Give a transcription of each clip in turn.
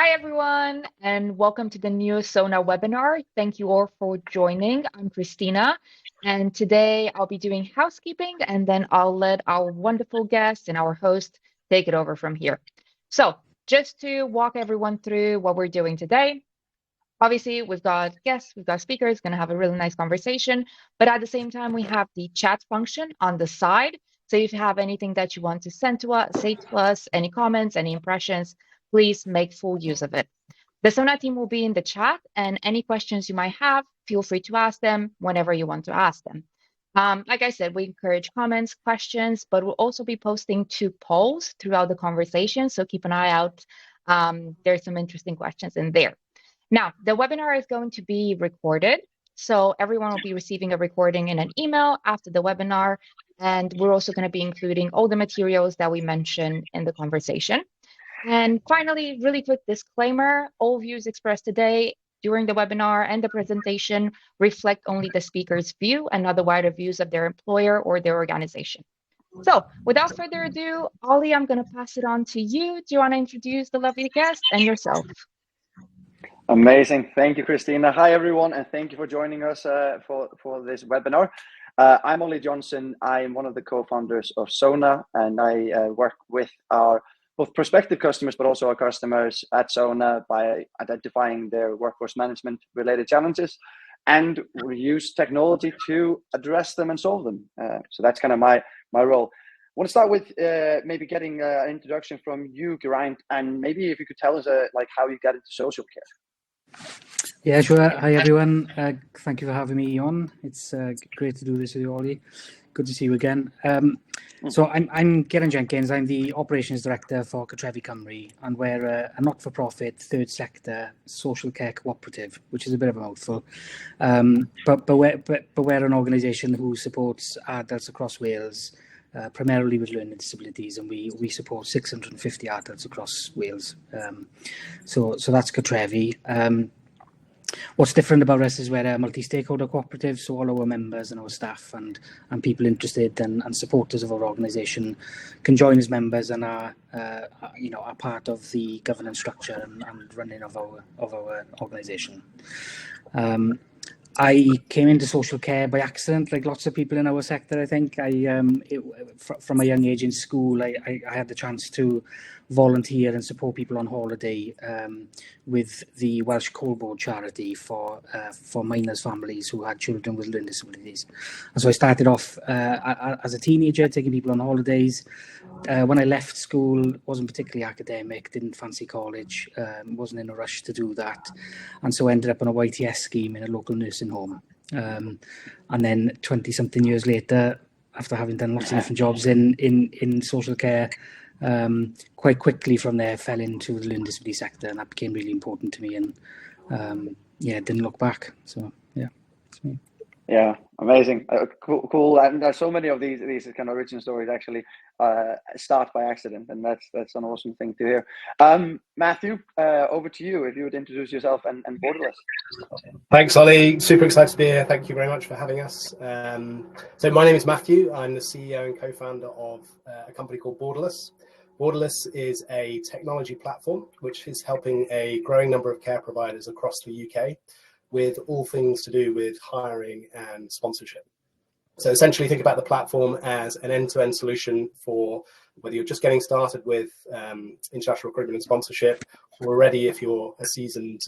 Hi, everyone, and welcome to the new Sona webinar. Thank you all for joining. I'm Christina, and today I'll be doing housekeeping, and then I'll let our wonderful guest and our host take it over from here. So, just to walk everyone through what we're doing today, obviously, we've got guests, we've got speakers, going to have a really nice conversation, but at the same time, we have the chat function on the side. So if you have anything that you want to send to us, say to us, any comments, any impressions, please make full use of it. The Sona team will be in the chat, and any questions you might have, feel free to ask them whenever you want to ask them. Like I said, we encourage comments, questions, but we'll also be posting 2 polls throughout the conversation, so keep an eye out. There's some interesting questions in there. Now, the webinar is going to be recorded, so everyone will be receiving a recording in an email after the webinar, and we're also going to be including all the materials that we mentioned in the conversation. And finally, really quick disclaimer, all views expressed today during the webinar and the presentation reflect only the speaker's view and not the wider views of their employer or their organization. So without further ado, Oli, I'm going to pass it on to you. Do you want to introduce the lovely guest and yourself? Amazing. Thank you, Christina. Hi, everyone, and thank you for joining us for this webinar. I'm Oli Johnson. I'm one of the co-founders of Sona, and I work with our both prospective customers, but also our customers at Sona by identifying their workforce management related challenges, and we use technology to address them and solve them. So that's kind of my role. I want to start with maybe getting an introduction from you, Geraint, and maybe if you could tell us like how you got into social care. Yeah, sure. Hi, everyone. Thank you for having me on. It's great to do this with you, Oli. Good to see you again. So I'm Geraint Jenkins. I'm the Operations Director for Cartrefi Cymru, and we're a not-for-profit third sector social care cooperative, which is a bit of a mouthful. But we're an organisation who supports adults across Wales, primarily with learning disabilities, and we support 650 adults across Wales. So that's Cartrefi. What's different about us is we're a multi-stakeholder cooperative, so all our members and our staff and people interested and supporters of our organisation can join as members and are part of the governance structure and running of our organisation. I came into social care by accident, like lots of people in our sector. I think from a young age in school, I had the chance to volunteer and support people on holiday with the Welsh Coal Board charity for miners' families who had children with learning disabilities. And so I started off as a teenager, taking people on holidays. When I left school, wasn't particularly academic, didn't fancy college, wasn't in a rush to do that, and so I ended up on a YTS scheme in a local nursing home. And then 20-something years later, after having done lots of different jobs in social care, quite quickly from there fell into the learning disability sector, and that became really important to me, and didn't look back. So yeah, that's me. Yeah, amazing, cool. And there's so many of these kind of origin stories actually start by accident, and that's an awesome thing to hear. Matthew, over to you. If you would introduce yourself and Borderless. Thanks, Oli. Super excited to be here. Thank you very much for having us. So my name is Matthew. I'm the CEO and co-founder of a company called Borderless. Borderless is a technology platform which is helping a growing number of care providers across the UK with all things to do with hiring and sponsorship. So essentially think about the platform as an end-to-end solution for whether you're just getting started with international recruitment and sponsorship, or already if you're a seasoned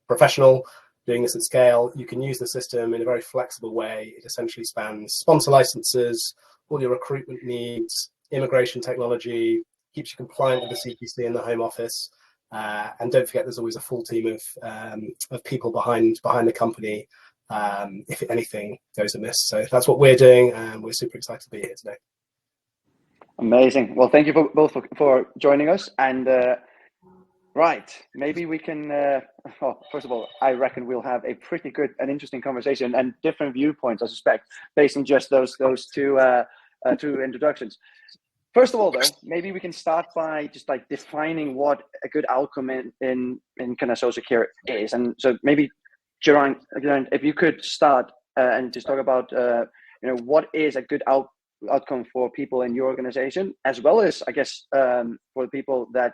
professional doing this at scale, you can use the system in a very flexible way. It essentially spans sponsor licenses, all your recruitment needs, immigration technology, keeps you compliant with the CQC and the Home Office. And don't forget, there's always a full team of people behind the company if anything goes amiss. So that's what we're doing, and we're super excited to be here today. Amazing. Well, thank you both for joining us. And right, maybe we can. First of all, I reckon we'll have a pretty good and interesting conversation and different viewpoints, I suspect, based on just those two introductions. First of all, though, maybe we can start by just like defining what a good outcome in kind of social care is. And so maybe, Geraint, if you could start and just talk about, what is a good outcome for people in your organization, as well as, I guess, for the people that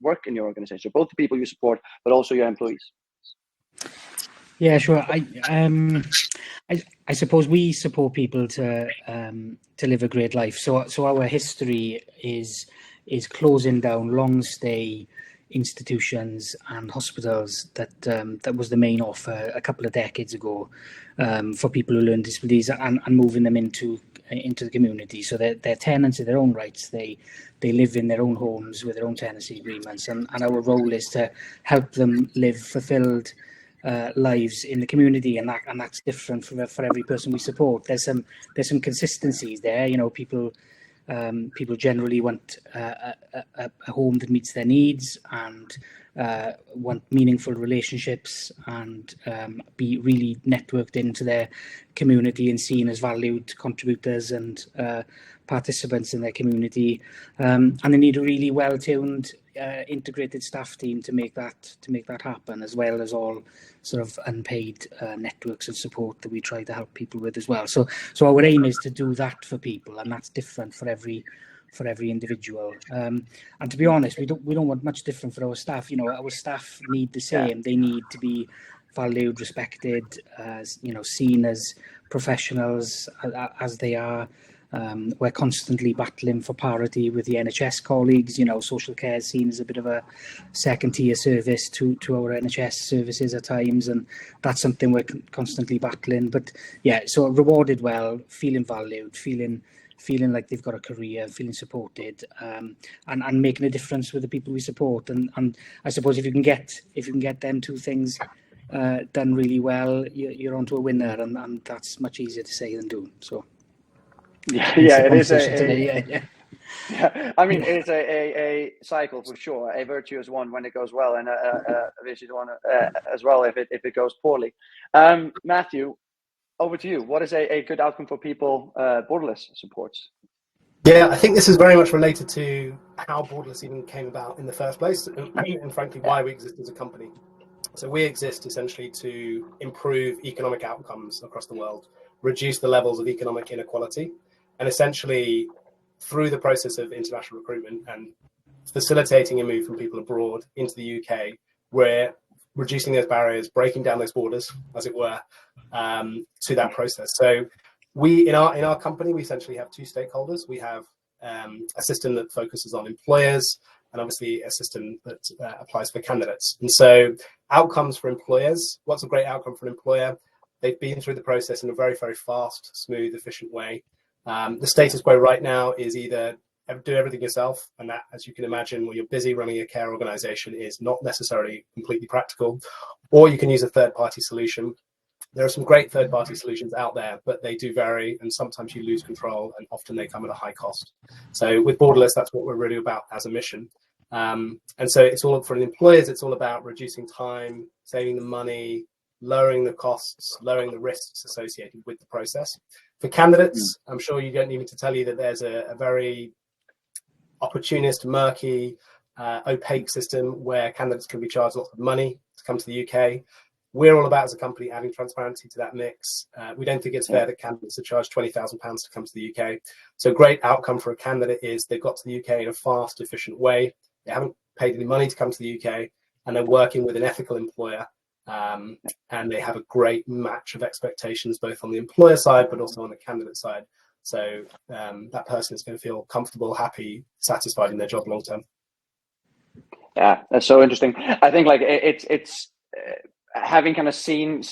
work in your organization, both the people you support, but also your employees? Yeah, sure. I suppose we support people to live a great life. So our history is closing down long stay institutions and hospitals that was the main offer a couple of decades ago for people who learn disabilities, and moving them into the community. So they're tenants in their own rights. They live in their own homes with their own tenancy agreements, and our role is to help them live fulfilled lives in the community, and that's different for every person we support. There's some consistencies there. You know, people generally want a home that meets their needs, and want meaningful relationships, and be really networked into their community and seen as valued contributors and participants in their community, and they need a really well-tuned integrated staff team to make that happen, as well as all sort of unpaid networks of support that we try to help people with as well. So our aim is to do that for people, and that's different for every individual. And to be honest, we don't want much different for our staff. You know, our staff need the same. Yeah. They need to be valued, respected, seen as professionals as they are. We're constantly battling for parity with the NHS colleagues. You know, social care is seen as a bit of a second-tier service to our NHS services at times, and that's something we're constantly battling. But yeah, so rewarded well, feeling valued, feeling like they've got a career, feeling supported, and making a difference with the people we support. And I suppose if you can get them two things done really well, you're onto a winner, and that's much easier to say than do. So. Yeah, it is I mean, it's a cycle for sure. A virtuous one when it goes well, and a vicious one as well if it goes poorly. Matthew, over to you. What is a good outcome for people Borderless supports? Yeah, I think this is very much related to how Borderless even came about in the first place, and frankly why we exist as a company. So we exist essentially to improve economic outcomes across the world, reduce the levels of economic inequality, and essentially through the process of international recruitment and facilitating a move from people abroad into the UK, we're reducing those barriers, breaking down those borders, as it were, to that process. So we, in our company, we essentially have two stakeholders. We have a system that focuses on employers, and obviously a system that applies for candidates. And so outcomes for employers, what's a great outcome for an employer? They've been through the process in a very, very fast, smooth, efficient way. The status quo right now is either do everything yourself, and that, as you can imagine, when you're busy running a care organization, is not necessarily completely practical, or you can use a third-party solution. There are some great third-party solutions out there, but they do vary, and sometimes you lose control, and often they come at a high cost. So with Borderless, that's what we're really about as a mission. And so it's all for the employers. It's all about reducing time, saving the money, lowering the costs, lowering the risks associated with the process. For candidates, I'm sure you don't need me to tell you that there's a very opportunist, murky, opaque system where candidates can be charged lots of money to come to the UK. We're all about, as a company, adding transparency to that mix. We don't think it's fair that candidates are charged £20,000 to come to the UK. So a great outcome for a candidate is they've got to the UK in a fast, efficient way. They haven't paid any money to come to the UK, and they're working with an ethical employer. And they have a great match of expectations, both on the employer side, but also on the candidate side. So that person is going to feel comfortable, happy, satisfied in their job long term. Yeah, that's so interesting. I think like it's having kind of seen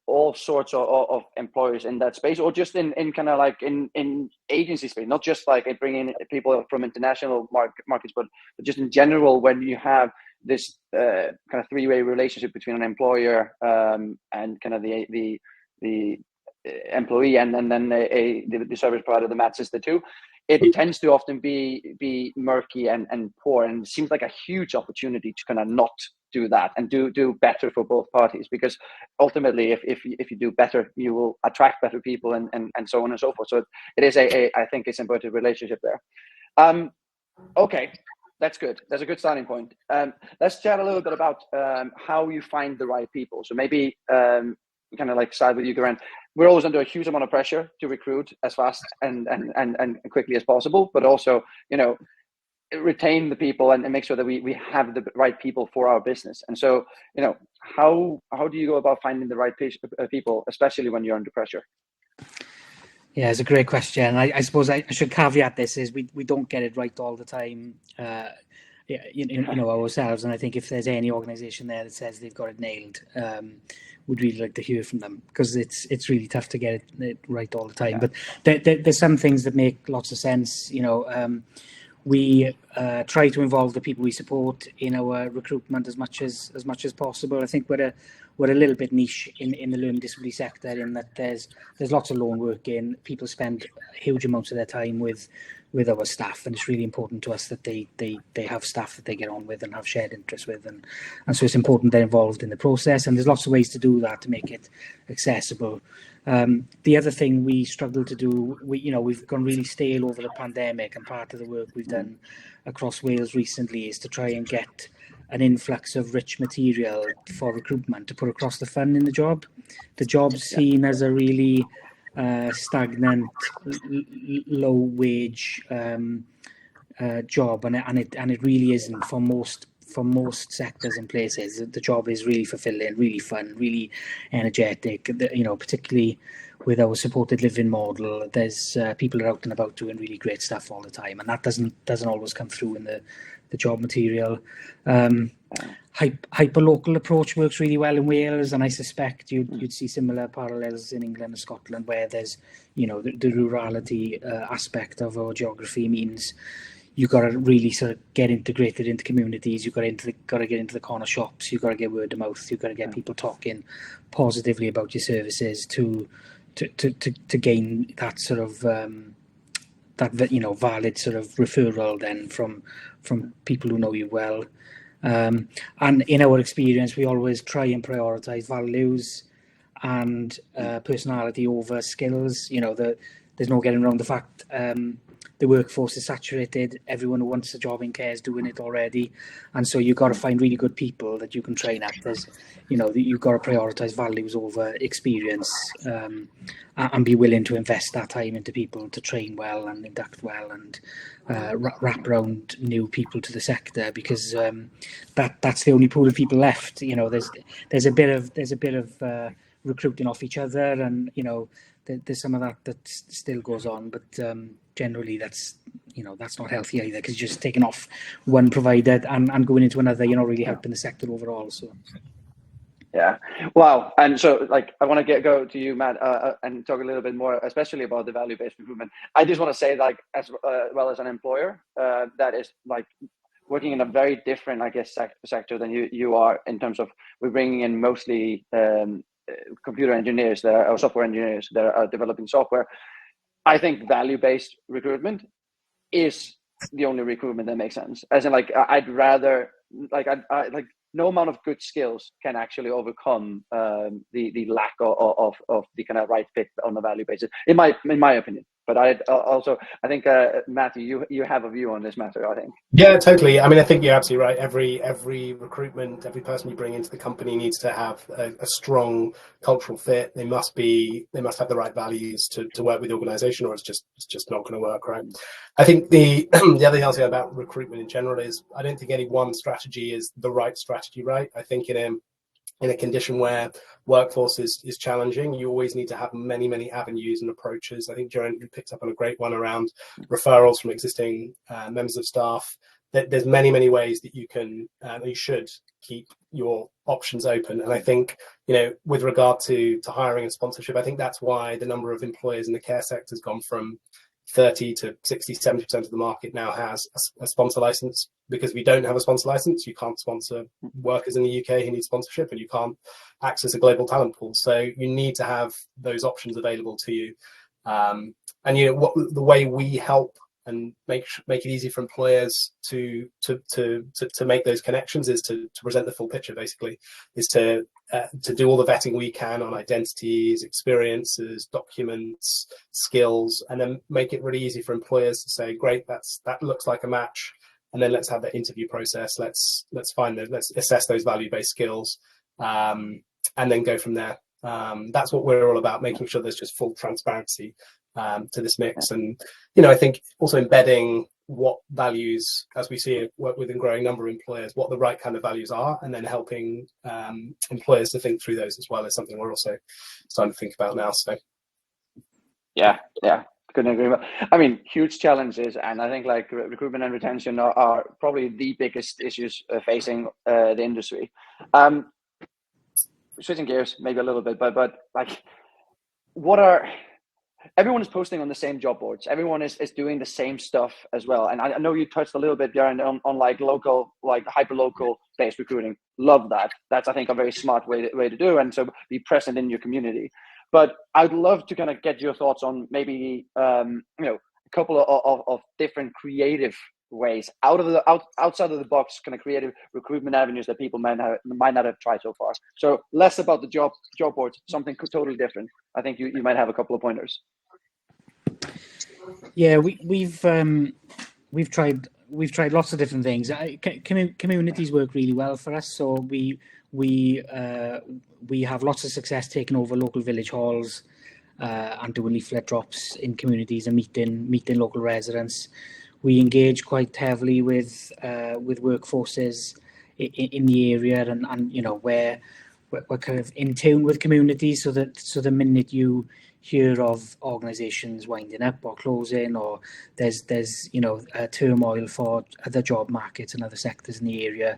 all sorts of employers in that space, or just in kind of like in agency space, not just like bringing people from international markets, but just in general, when you have this kind of three-way relationship between an employer and kind of the employee and then the service provider that matches the two, it tends to often be murky and poor, and it seems like a huge opportunity to kind of not do that and do better for both parties, because ultimately if you do better, you will attract better people and so on and so forth. So it is I think it's important relationship there. Okay, that's good. That's a good starting point. Let's chat a little bit about how you find the right people. So maybe kind of like side with you, Geraint. We're always under a huge amount of pressure to recruit as fast and quickly as possible, but also, you know, retain the people and make sure that we have the right people for our business. And so, you know, how do you go about finding the right people, especially when you're under pressure? Yeah, it's a great question. I suppose I should caveat this is we don't get it right all the time, you know, ourselves. And I think if there's any organization there that says they've got it nailed, we'd really like to hear from them, because it's really tough to get it right all the time. But there's some things that make lots of sense. You know, we try to involve the people we support in our recruitment as much as possible. I think we're a little bit niche in the learning disability sector, in that there's lots of lone working. People spend huge amounts of their time with our staff, and it's really important to us that they have staff that they get on with and have shared interests with, and so it's important they're involved in the process. And there's lots of ways to do that to make it accessible. The other thing we struggle to do, we've gone really stale over the pandemic, and part of the work we've done across Wales recently is to try and get an influx of rich material for recruitment to put across the fun in the job. The job's seen as a really stagnant, low wage job, and it really isn't for most sectors and places. The job is really fulfilling, really fun, really energetic. You know, particularly with our supported living model, there's people are out and about doing really great stuff all the time, and that doesn't always come through in the job material. Hyper-local approach works really well in Wales, and I suspect you'd see similar parallels in England and Scotland, where there's, you know, the rurality aspect of our geography means you've got to really sort of get integrated into communities. You've got to get into the corner shops. You've got to get word of mouth. You've got to get people talking positively about your services to gain that sort of that, you know, valid sort of referral then from people who know you well. And in our experience, we always try and prioritize values and personality over skills. You know, there's no getting around the fact the workforce is saturated. Everyone who wants a job in care is doing it already, and so you've got to find really good people that you can train up. There's, you know, you've got to prioritize values over experience, and be willing to invest that time into people to train well and induct well and wrap around new people to the sector, because that's the only pool of people left. You know, there's a bit of recruiting off each other, and, you know, there's some of that still goes on, but generally that's not healthy either, because you're just taking off one provider and going into another. You're not really helping the sector overall. So yeah, wow. And so, like, I want to go to you, Matt, and talk a little bit more, especially about the value-based recruitment. I just want to say, like, as well as an employer that is like working in a very different, I guess, sector than you are, in terms of we're bringing in mostly computer engineers or software engineers that are developing software. I think value-based recruitment is the only recruitment that makes sense. As in, like, I'd rather, like, I like, no amount of good skills can actually overcome the lack of the kind of right fit on a value basis, in my opinion. But I think Matthew, you have a view on this matter, I think. Yeah, totally. I mean, I think you're absolutely right. Every recruitment, every person you bring into the company needs to have a strong cultural fit. They must have the right values to work with the organization, or it's just not going to work, right? I think the other thing I'll say about recruitment in general is I don't think any one strategy is the right strategy, right? I think in a condition where workforce is challenging, you always need to have many avenues and approaches. I think Geraint, you picked up on a great one around referrals from existing members of staff. There's many ways that you can, you should keep your options open. And I think, you know, with regard to hiring and sponsorship, I think that's why the number of employers in the care sector has gone from 30 to 60, 70% of the market now has a sponsor license. Because if you don't have a sponsor license, you can't sponsor workers in the UK who need sponsorship, and you can't access a global talent pool. So you need to have those options available to you. And, you know, the way we help and make it easy for employers to make those connections is to present the full picture, basically, is to do all the vetting we can on identities, experiences, documents, skills, and then make it really easy for employers to say, great, that looks like a match, and then let's have that interview process. Let's assess those value-based skills, and then go from there. That's what we're all about, making sure there's just full transparency to this mix. And, you know, I think also embedding what values, as we see it work with a growing number of employers, what the right kind of values are, and then helping employers to think through those as well is something we're also starting to think about now. So yeah, couldn't agree more. I mean, huge challenges, and I think like recruitment and retention are probably the biggest issues facing the industry. Switching gears maybe a little bit, but like, everyone is posting on the same job boards. Everyone is doing the same stuff as well. And I know you touched a little bit, Geraint, on like local, like hyper local based recruiting. Love that. That's, I think, a very smart way to do. And so be present in your community. But I'd love to kind of get your thoughts on maybe, you know, a couple of different creative ways outside of the box, kind of creative recruitment avenues that people might not have tried so far. So less about the job boards, something totally different. I think you might have a couple of pointers. Yeah, we've tried lots of different things. Communities work really well for us. So we have lots of success taking over local village halls and doing leaflet drops in communities and meeting local residents. We engage quite heavily with workforces in the area, and you know, we're kind of in tune with communities, so the minute you hear of organisations winding up or closing, or there's you know, turmoil for other job markets and other sectors in the area,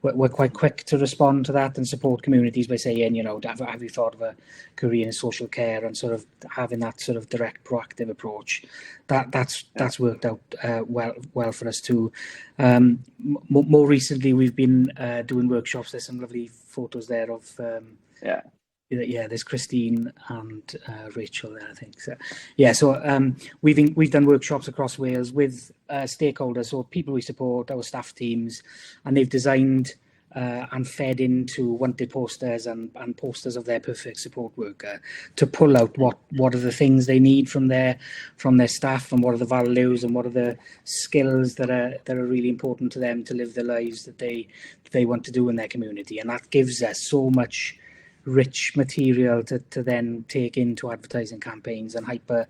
we're quite quick to respond to that and support communities by saying, you know, have you thought of a career in social care, and sort of having that sort of direct, proactive approach. That's worked out well for us too. More recently, we've been doing workshops. There's some lovely photos there of there's Christine and Rachel there, I think. So yeah, so we've done workshops across Wales with stakeholders, so people we support, our staff teams, and they've designed and fed into wanted posters and posters of their perfect support worker to pull out what are the things they need from their staff, and what are the values and what are the skills that are really important to them to live the lives that they want to do in their community. And that gives us so much rich material to then take into advertising campaigns and hyper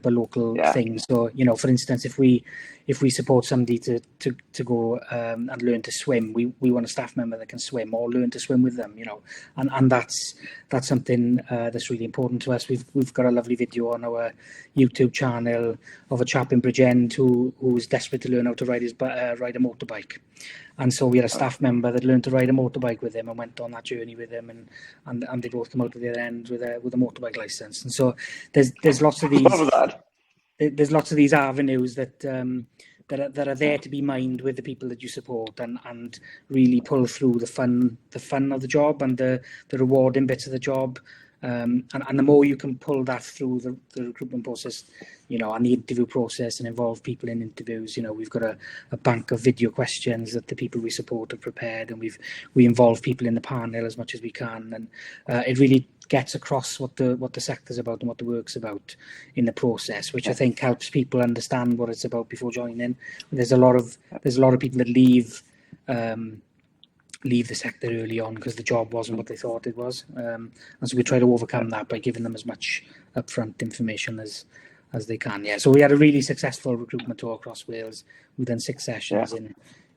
local things. So, you know, for instance, if we support somebody to go and learn to swim, we want a staff member that can swim, or learn to swim with them, you know, and that's something that's really important to us. We've got a lovely video on our YouTube channel of a chap in Bridgend who's desperate to learn how to ride a motorbike. And so we had a staff member that learned to ride a motorbike with him and went on that journey with him, and they both come out of the other end with a motorbike license. And so there's lots of these. There's lots of these avenues that are there to be mined with the people that you support, and really pull through the fun of the job and the rewarding bits of the job. And the more you can pull that through the recruitment process, you know, and the interview process, and involve people in interviews. You know, we've got a bank of video questions that the people we support have prepared, and we involve people in the panel as much as we can, and it really gets across what the sector's about and what the work's about in the process, which I think helps people understand what it's about before joining. There's a lot of people that leave the sector early on because the job wasn't what they thought it was, and so we try to overcome that by giving them as much upfront information as they can. Yeah, so we had a really successful recruitment tour across Wales. We've done 6 sessions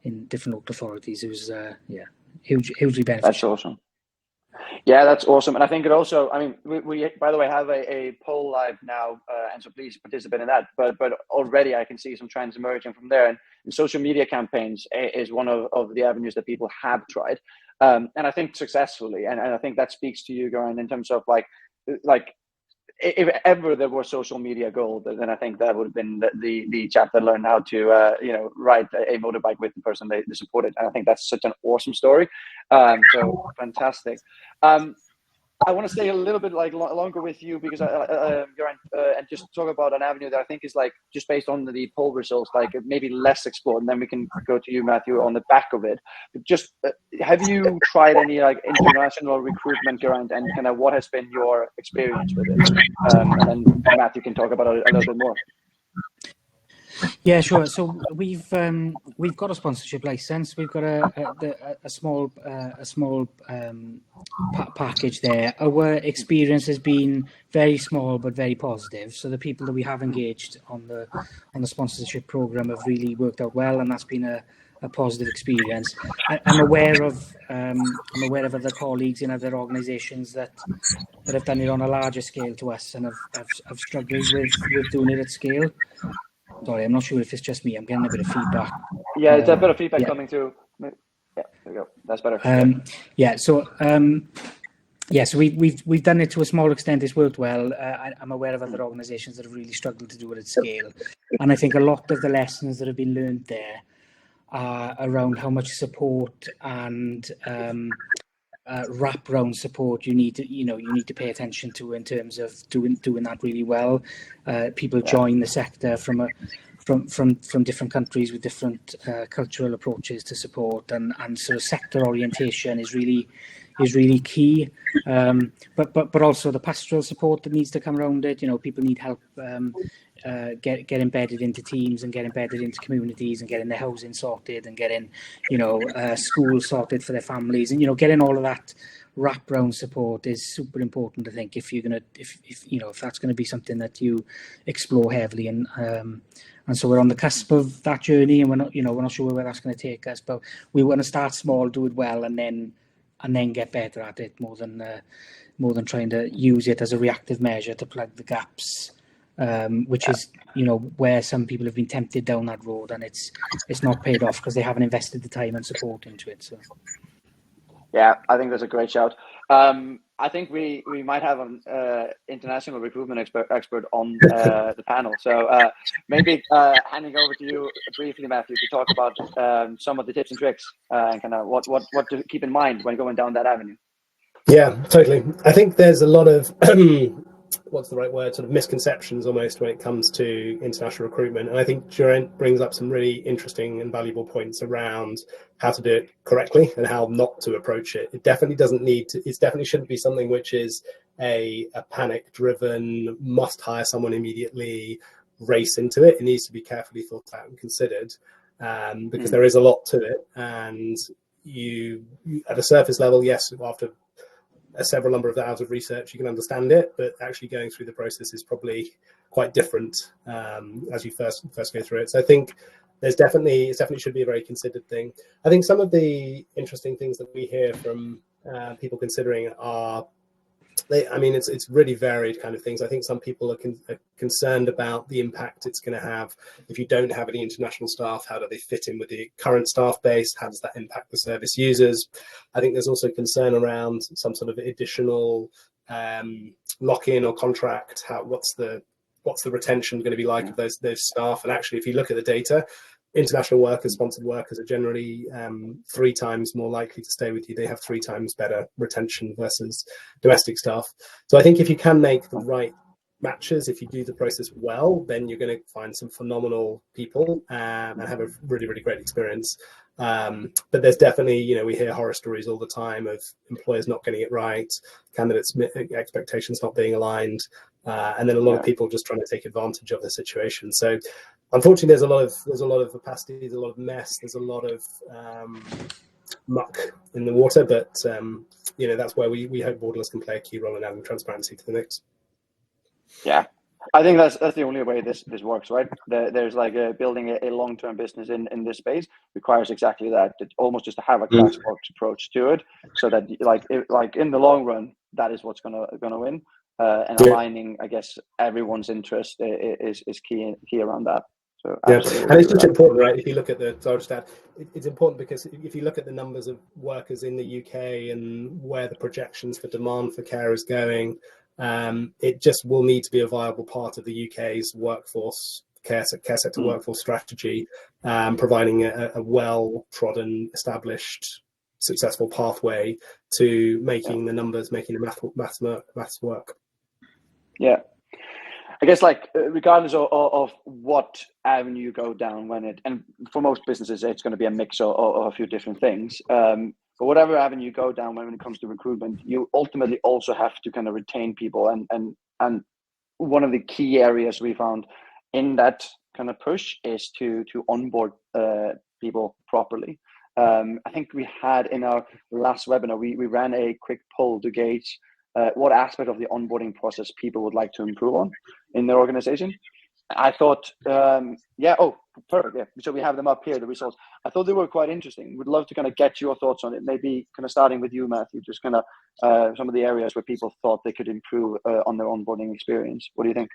in different local authorities. It was hugely beneficial. That's awesome. Yeah, that's awesome. And I think it also, I mean, we by the way have a poll live now, and so please participate in that. But already I can see some trends emerging from there. And social media campaigns is one of the avenues that people have tried, and I think successfully. And I think that speaks to you, Geraint, in terms of like if ever there was social media gold, then I think that would have been the chap that learned how to ride a motorbike with the person they supported. And I think that's such an awesome story. So fantastic. I want to stay a little bit longer with you because Geraint, and just talk about an avenue that I think is like just based on the poll results, like maybe less explored, and then we can go to you, Matthew, on the back of it. But just have you tried any like international recruitment, Geraint, and kind of what has been your experience with it? And then Matthew can talk about it a little bit more. Yeah, sure. So we've got a sponsorship license. We've got a small package there. Our experience has been very small but very positive. So the people that we have engaged on the sponsorship program have really worked out well, and that's been a positive experience. I'm aware of other colleagues in other organisations that have done it on a larger scale to us and have struggled with doing it at scale. Sorry, I'm not sure if it's just me. I'm getting a bit of feedback. Yeah, it's a bit of feedback yeah. coming through. Yeah, there we go. That's better. So we've done it to a small extent. It's worked well. I'm aware of other organisations that have really struggled to do it at scale, and I think a lot of the lessons that have been learned there are around how much support and wrap-round support you need to pay attention to in terms of doing that really well. People join the sector from different countries with different cultural approaches to support, and sort of sector orientation is really key. But also the pastoral support that needs to come around it. People need help get embedded into teams and get embedded into communities and getting their housing sorted and getting schools sorted for their families, and getting all of that wrap-round support is super important. I think if that's going to be something that you explore heavily, and so we're on the cusp of that journey, and we're not sure where that's going to take us, but we want to start small, do it well, and then get better at it, more than trying to use it as a reactive measure to plug the gaps, which is where some people have been tempted down that road, and it's not paid off because they haven't invested the time and support into it. So yeah, I think that's a great shout. I think we might have an international recruitment expert on the panel. So maybe handing over to you briefly, Matthew, to talk about some of the tips and tricks and kind of what to keep in mind when going down that avenue. Yeah, totally. I think there's a lot of what's the right word, sort of misconceptions almost when it comes to international recruitment. And I think Geraint brings up some really interesting and valuable points around how to do it correctly and how not to approach it. It definitely shouldn't be something which is a panic driven, must hire someone immediately, race into it. It needs to be carefully thought out and considered, because there is a lot to it. And you at a surface level, yes, after a several number of hours of research, you can understand it, but actually going through the process is probably quite different as you first go through it. So I think it definitely should be a very considered thing. I think some of the interesting things that we hear from people considering are, it's really varied kind of things. I think some people are concerned about the impact it's going to have if you don't have any international staff. How do they fit in with the current staff base? How does that impact the service users? I think there's also concern around some sort of additional lock-in or contract. What's the retention going to be like of those staff? And actually, if you look at the data, international workers, sponsored workers are generally 3 times more likely to stay with you. They have 3 times better retention versus domestic staff. So I think if you can make the right matches, if you do the process well, then you're going to find some phenomenal people and have a really, really great experience. But there's definitely, we hear horror stories all the time of employers not getting it right, candidates' expectations not being aligned, and then a lot of people just trying to take advantage of the situation. So unfortunately, there's a lot of opacity, there's a lot of mess, there's a lot of muck in the water. But that's where we hope Borderless can play a key role in adding transparency to the mix. Yeah, I think that's the only way this works, right? There's like building a long-term business in this space requires exactly that. It almost just to have a glass box approach to it, so that like in the long run, that is what's gonna win. And aligning, I guess, everyone's interest is key around that. So and it's just important, right? If you look at it's important because if you look at the numbers of workers in the UK and where the projections for demand for care is going, it just will need to be a viable part of the UK's workforce care sector workforce strategy, providing a well-trodden, established, successful pathway to making the numbers, making the maths work. Yeah, I guess regardless of what avenue you go down and for most businesses, it's going to be a mix of a few different things. But whatever avenue you go down when it comes to recruitment, you ultimately also have to kind of retain people. And one of the key areas we found in that kind of push is to onboard people properly. I think we had in our last webinar, we ran a quick poll to gauge what aspect of the onboarding process people would like to improve on in their organization. I thought, yeah, oh, perfect. Yeah. So we have them up here, the results. I thought they were quite interesting. Would love to kind of get your thoughts on it. Maybe kind of starting with you, Matthew, just kind of some of the areas where people thought they could improve on their onboarding experience. What do you think?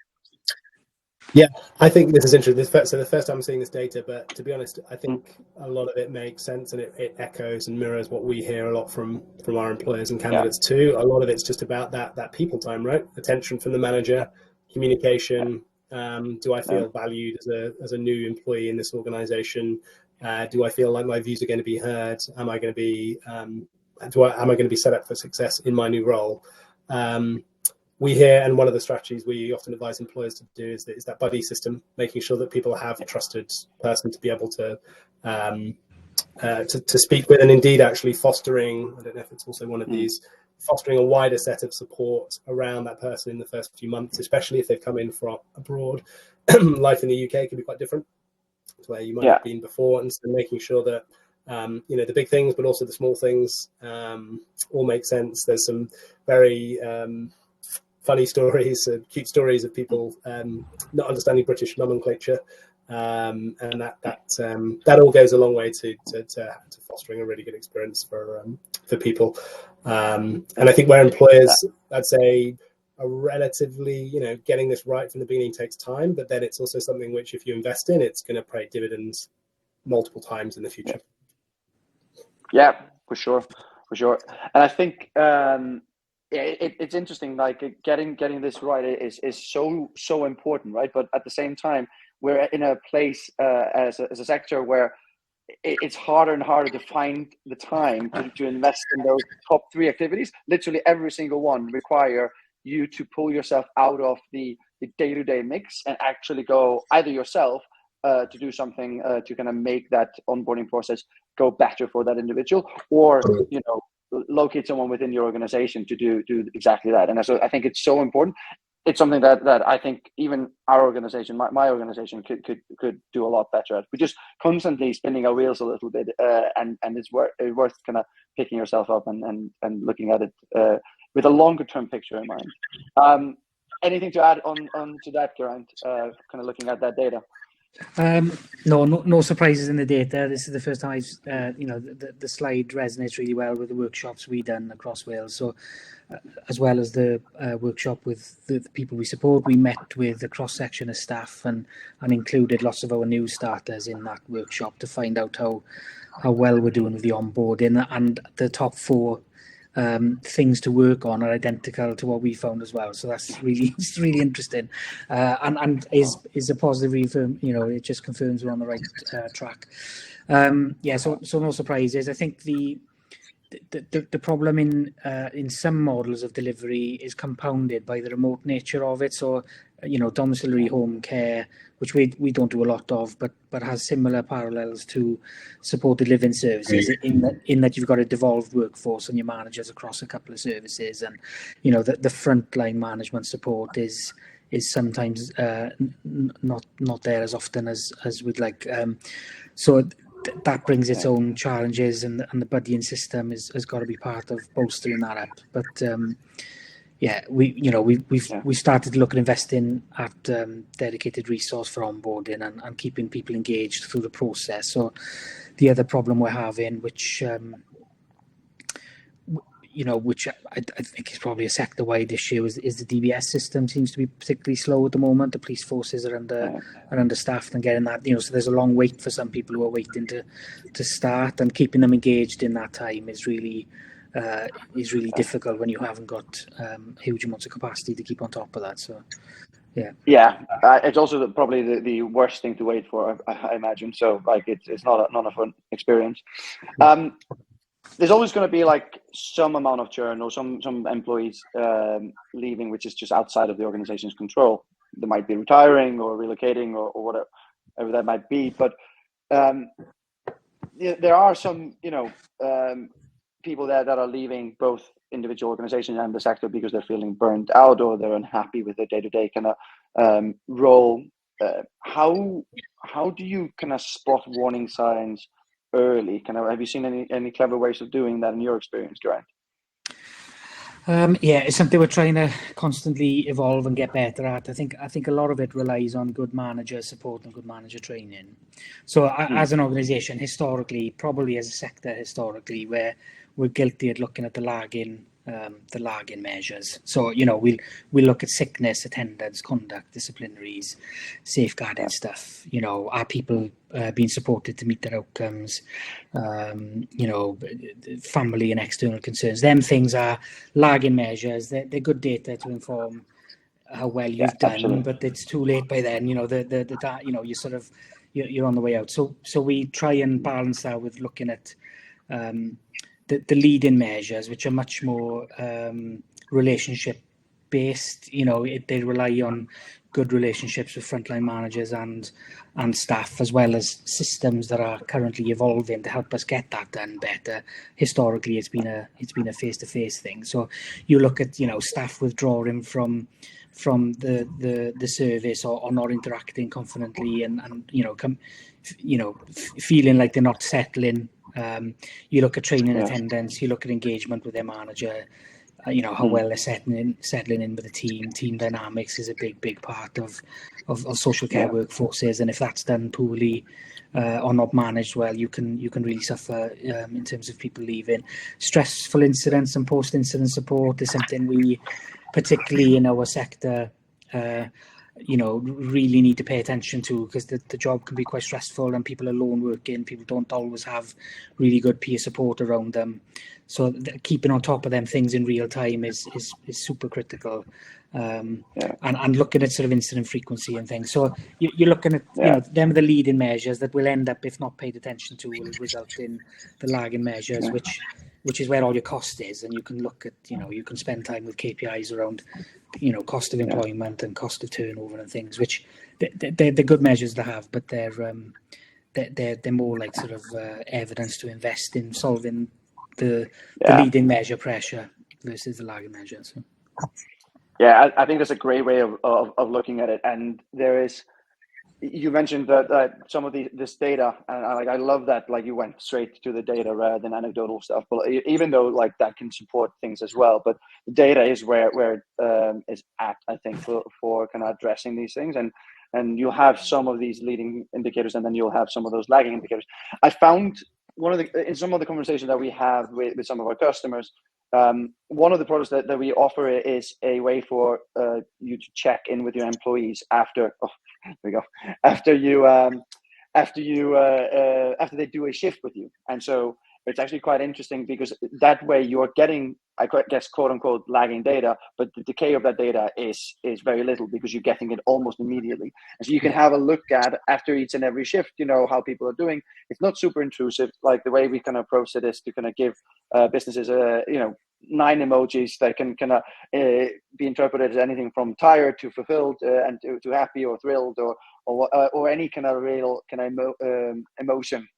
Yeah, I think this is interesting. So the first time I'm seeing this data, but to be honest, I think a lot of it makes sense, and it echoes and mirrors what we hear a lot from our employers and candidates too. A lot of it's just about that people time, right? Attention from the manager, communication. Do I feel valued as a new employee in this organization? Do I feel like my views are going to be heard? Am I going to be am I going to be set up for success in my new role? We hear, and one of the strategies we often advise employers to do is that buddy system, making sure that people have a trusted person to be able to speak with, and indeed actually fostering, I don't know if it's also one of these, fostering a wider set of support around that person in the first few months, especially if they've come in from abroad. Life in the UK can be quite different to where you might have been before, and so making sure that the big things, but also the small things, all make sense. There's some very funny stories, cute stories of people not understanding British nomenclature, and that all goes a long way to fostering a really good experience for people. And I think where employers, I'd say, are relatively, getting this right from the beginning takes time, but then it's also something which, if you invest in, it's going to pay dividends multiple times in the future. Yeah, for sure. And I think it's interesting, like getting this right is so important, right? But at the same time, we're in a place as a sector where it's harder and harder to find the time to invest in those top 3 activities. Literally every single one require you to pull yourself out of the day-to-day mix and actually go either yourself to do something to kind of make that onboarding process go better for that individual, or locate someone within your organization to do exactly that. And so I think it's so important. It's something that I think even our organization, my organization, could do a lot better at. We're just constantly spinning our wheels a little bit, and it's worth kind of picking yourself up and looking at it with a longer term picture in mind. Anything to add on to that, Geraint? Kind of looking at that data. No surprises in the data. This is the first time the slide resonates really well with the workshops we done across Wales. So as well as the workshop with the people we support, we met with a cross section of staff and included lots of our new starters in that workshop to find out how well we're doing with the onboarding, and the top 4 things to work on are identical to what we found as well. So that's really interesting, and is a positive reaffirm. It just confirms we're on the right track. So no surprises. I think the problem in some models of delivery is compounded by the remote nature of it. So domiciliary home care, which we don't do a lot of, but has similar parallels to supported living services in that you've got a devolved workforce and your managers across a couple of services, and the frontline management support is sometimes not there as often as we'd like. So that brings its own challenges, and the buddying system has got to be part of bolstering that up. But we started to look at investing at dedicated resource for onboarding and keeping people engaged through the process. So the other problem we're having, which I think is probably a sector-wide issue, is the DBS system seems to be particularly slow at the moment. The police forces are understaffed and getting that, so there's a long wait for some people who are waiting to start, and keeping them engaged in that time is really difficult when you haven't got huge amounts of capacity to keep on top of that. So it's also probably the worst thing to wait for, I imagine. So like it's not a fun experience. There's always going to be like some amount of churn or some employees leaving, which is just outside of the organization's control. They might be retiring or relocating or whatever that might be. But there are some, people that are leaving both individual organizations and the sector because they're feeling burned out or they're unhappy with their day-to-day kind of role how do you kind of spot warning signs early? Kind of, have you seen any clever ways of doing that in your experience, Geraint? Yeah, it's something we're trying to constantly evolve and get better at. I think a lot of it relies on good manager support and good manager training. So as an organisation, historically, probably as a sector historically, we're guilty at looking at the lagging measures. So we'll look at sickness, attendance, conduct, disciplinaries, safeguarding stuff. Are people being supported to meet their outcomes? Family and external concerns. Them things are lagging measures. They're good data to inform how well you've done, absolutely. but it's too late by then. You're on the way out. So we try and balance that with looking at the leading measures, which are much more relationship based. They rely on good relationships with frontline managers and staff, as well as systems that are currently evolving to help us get that done better. Historically, it's been a face-to-face thing. So you look at staff withdrawing from the service or not interacting confidently and feeling like they're not settling. You look at training attendance, you look at engagement with their manager, how well they're settling in with the team dynamics is a big part of social care workforces, and if that's done poorly or not managed well, you can really suffer in terms of people leaving. Stressful incidents and post-incident support is something we, particularly in our sector, really need to pay attention to, because the job can be quite stressful and people are lone working. People don't always have really good peer support around them. So keeping on top of them things in real time is super critical. And looking at sort of incident frequency and things. So you're looking at them are the leading measures that will end up, if not paid attention to, will result in the lagging measures, which is where all your cost is. And you can look at, you can spend time with KPIs around, cost of employment and cost of turnover and things, which they're good measures to have, but they're more like sort of evidence to invest in solving the leading measure pressure versus the lagging measure. So. Yeah, I think that's a great way of looking at it. And you mentioned that some of this data, and I love that, like, you went straight to the data rather than anecdotal stuff. But even though like that can support things as well, but the data is where it is at, I think, for kind of addressing these things. And you'll have some of these leading indicators, and then you'll have some of those lagging indicators. I found in some of the conversations that we have with some of our customers, one of the products that we offer is a way for you to check in with your employees after they do a shift with you. And so it's actually quite interesting, because that way you're getting, I guess, quote unquote, lagging data, but the decay of that data is very little, because you're getting it almost immediately. And so you can have a look at, after each and every shift, how people are doing. It's not super intrusive. Like, the way we kind of approach it is to kind of give businesses 9 emojis that can kind of be interpreted as anything from tired to fulfilled, and to happy or thrilled, or any kind of real kind of emotion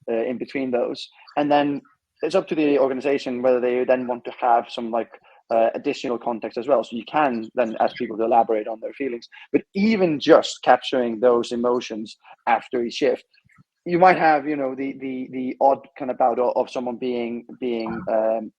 in between those. And then it's up to the organization whether they then want to have some additional context as well. So you can then ask people to elaborate on their feelings. But even just capturing those emotions after each shift, you might have, the odd kind of bout of someone being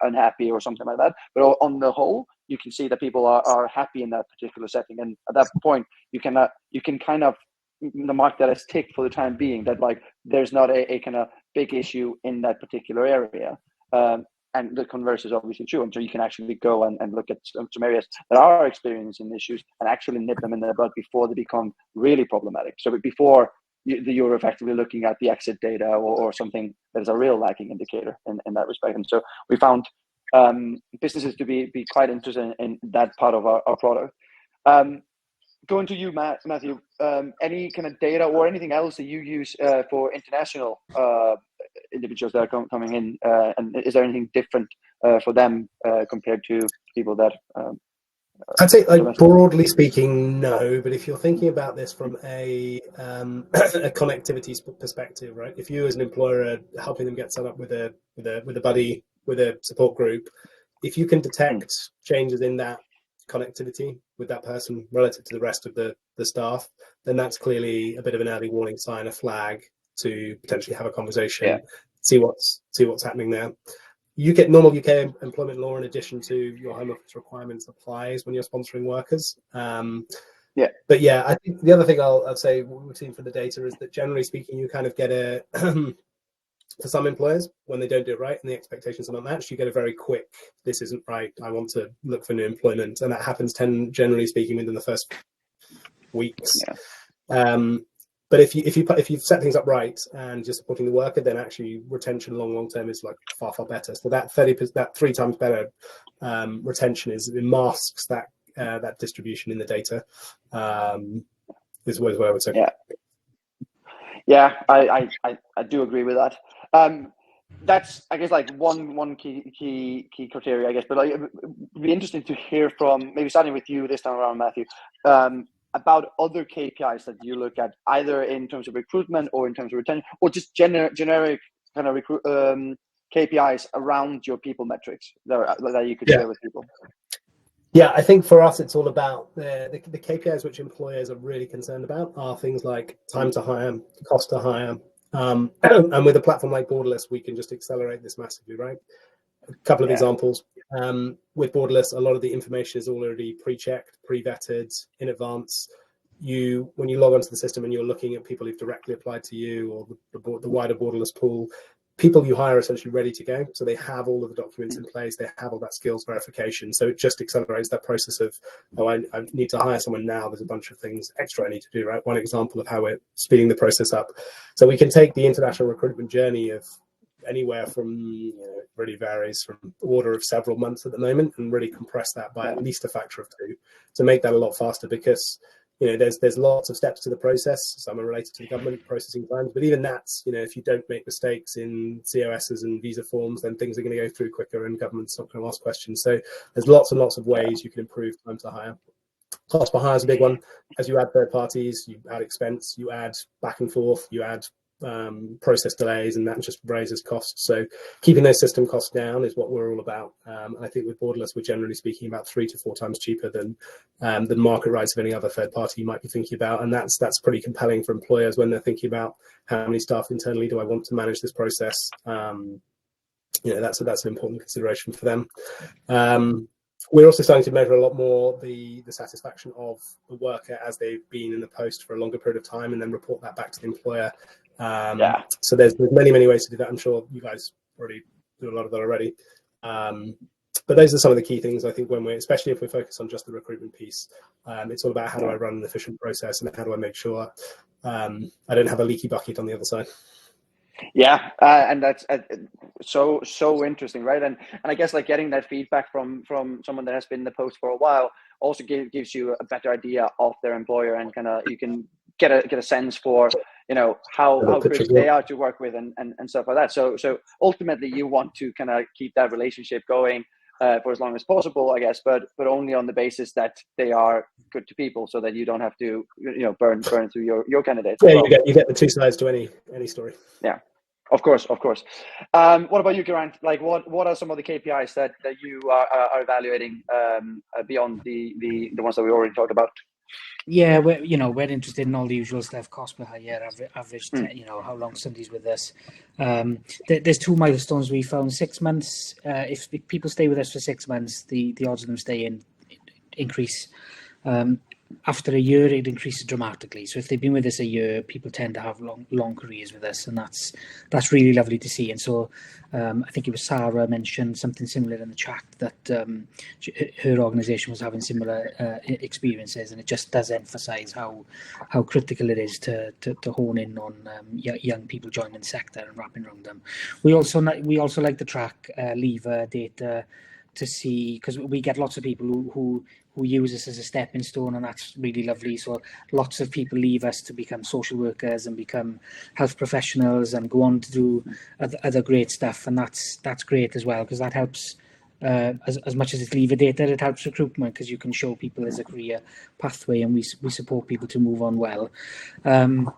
unhappy or something like that. But on the whole, you can see that people are happy in that particular setting. And at that point, you can kind of mark that as ticked for the time being, that like there's not a kind of big issue in that particular area. And the converse is obviously true. And so you can actually go and look at some areas that are experiencing issues and actually nip them in the bud before they become really problematic. So before you're effectively looking at the exit data or something that is a real lagging indicator in that respect. And so we found businesses to be quite interested in that part of our product. Going to you, Matthew, any kind of data or anything else that you use for international individuals that are coming in, and is there anything different for them compared to people that? I'd say, broadly speaking, no. But if you're thinking about this from a connectivity perspective, right? If you as an employer are helping them get set up with a buddy, with a support group, if you can detect changes in that connectivity with that person relative to the rest of the the staff, then that's clearly a bit of an early warning sign, a flag to potentially have a conversation, see what's happening there. Normal UK employment law, in addition to your Home Office requirements, applies when you're sponsoring workers. But yeah, I think the other thing I'll say we've seen for the data is that generally speaking, you kind of get a for some employers, when they don't do it right and the expectations are not matched, you get a very quick, this isn't right, I want to look for new employment. And that happens generally speaking within the first weeks. But if you set things up right and you're supporting the worker, then actually retention long term is like far better. So that 3 times better retention it masks that distribution in the data. Is what I would say. Yeah, I do agree with that. That's, I guess, like one key criteria, I guess. But it'd be interesting to hear from, maybe starting with you this time around, Matthew, about other KPIs that you look at, either in terms of recruitment or in terms of retention, or just generic kind of KPIs around your people metrics that you could share with people. Yeah, I think for us, it's all about the KPIs which employers are really concerned about are things like time to hire, cost to hire. And with a platform like Borderless, we can just accelerate this massively, right? A couple of examples. With Borderless, a lot of the information is already pre-checked, pre-vetted in advance. When you log onto the system and you're looking at people who've directly applied to you or the wider Borderless pool, people you hire are essentially ready to go. So they have all of the documents in place. They have all that skills verification. So it just accelerates that process of, I need to hire someone now. There's a bunch of things extra I need to do, right? One example of how we're speeding the process up. So we can take the international recruitment journey of anywhere from, it really varies from order of several months at the moment, and really compress that by at least a factor of 2 to make that a lot faster, because there's lots of steps to the process. Some are related to the government processing times, but even that's, if you don't make mistakes in COSs and visa forms, then things are going to go through quicker and government's not going to ask questions. So there's lots and lots of ways you can improve time to hire. Cost per hire is a big one. As you add third parties, you add expense, you add back and forth, you add process delays, and that just raises costs. So keeping those system costs down is what we're all about. And I think with Borderless, we're generally speaking about 3 to 4 times cheaper than the market rates of any other third party you might be thinking about. And that's pretty compelling for employers when they're thinking about how many staff internally do I want to manage this process. That's an important consideration for them. We're also starting to measure a lot more the satisfaction of the worker as they've been in the post for a longer period of time, and then report that back to the employer. So there's many ways to do that. I'm sure you guys already do a lot of that already. But those are some of the key things, I think, especially if we focus on just the recruitment piece. It's all about how do I run an efficient process, and how do I make sure I don't have a leaky bucket on the other side. Yeah, and that's so interesting, right? And I guess like getting that feedback from someone that has been in the post for a while also gives you a better idea of their employer, and kind of you can get a sense for how good they are to work with and stuff like that. So ultimately you want to kind of keep that relationship going for as long as possible, I guess, but only on the basis that they are good to people, so that you don't have to burn through your candidates. Yeah, you get the 2 sides to any story. Yeah, of course. What about you, Geraint? Like, what are some of the KPIs that you are evaluating beyond the ones that we already talked about? Yeah, we're interested in all the usual stuff: cost per hire, average, how long somebody's with us. There's 2 milestones we found: 6 months. If people stay with us for 6 months, the odds of them staying increase. After a year, it increases dramatically. So if they've been with us a year, people tend to have long careers with us, and that's really lovely to see. And so I think it was Sarah mentioned something similar in the chat, that her organisation was having similar experiences, and it just does emphasise how critical it is to hone in on young people joining the sector and wrapping around them. We also like to track leaver data to see, because we get lots of people who use this as a stepping stone, and that's really lovely. So lots of people leave us to become social workers and become health professionals and go on to do other great stuff, and that's great as well, because that helps as much as it's leaver data, it helps recruitment, because you can show people as a career pathway, and we support people to move on well. So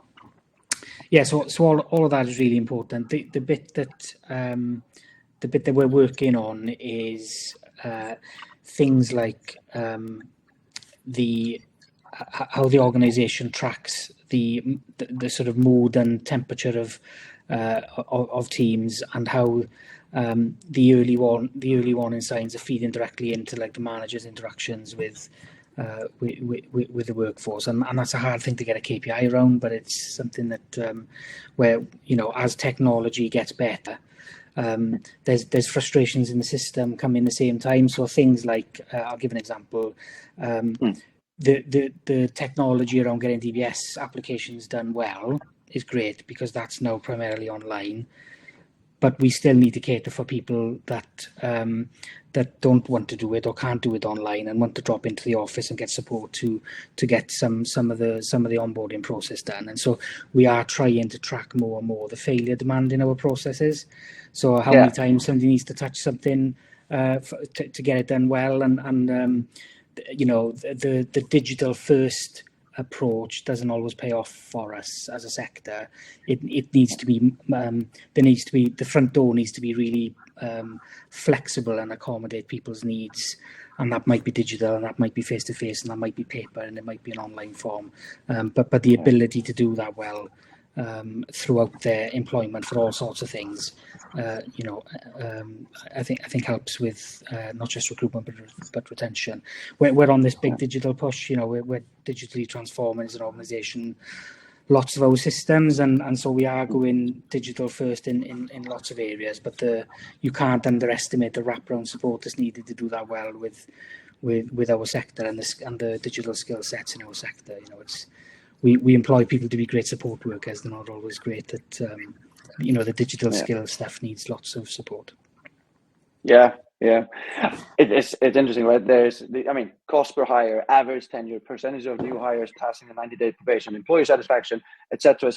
all of that is really important. The bit that we're working on is things like the how the organisation tracks the sort of mood and temperature of teams, and how the early warning signs are feeding directly into like the manager's interactions with the workforce, and that's a hard thing to get a KPI around, but it's something that where, you know, as technology gets better, there's frustrations in the system coming the same time. So things like, I'll give an example. The technology around getting DBS applications done well is great, because that's now primarily online. But we still need to cater for people that that don't want to do it or can't do it online and want to drop into the office and get support to get some of the onboarding process done. And so we are trying to track more and more the failure demand in our processes. So how many times somebody needs to touch something to get it done well, and you know, the digital first approach doesn't always pay off for us as a sector. It needs to be the front door needs to be really flexible and accommodate people's needs, and that might be digital, and that might be face to face, and that might be paper, and it might be an online form, but the ability to do that well throughout their employment for all sorts of things, you know, I think helps with not just recruitment but retention. We're on this big digital push. You know, we're digitally transforming as an organisation lots of our systems, and so we are going digital first in lots of areas. But you can't underestimate the wraparound support that's needed to do that well with our sector and the digital skill sets in our sector. You know, we employ people to be great support workers. They're not always great at you know, the digital skill stuff needs lots of support. It's interesting, right? There's cost per hire, average tenure, percentage of new hires passing the 90-day probation, employee satisfaction, etc.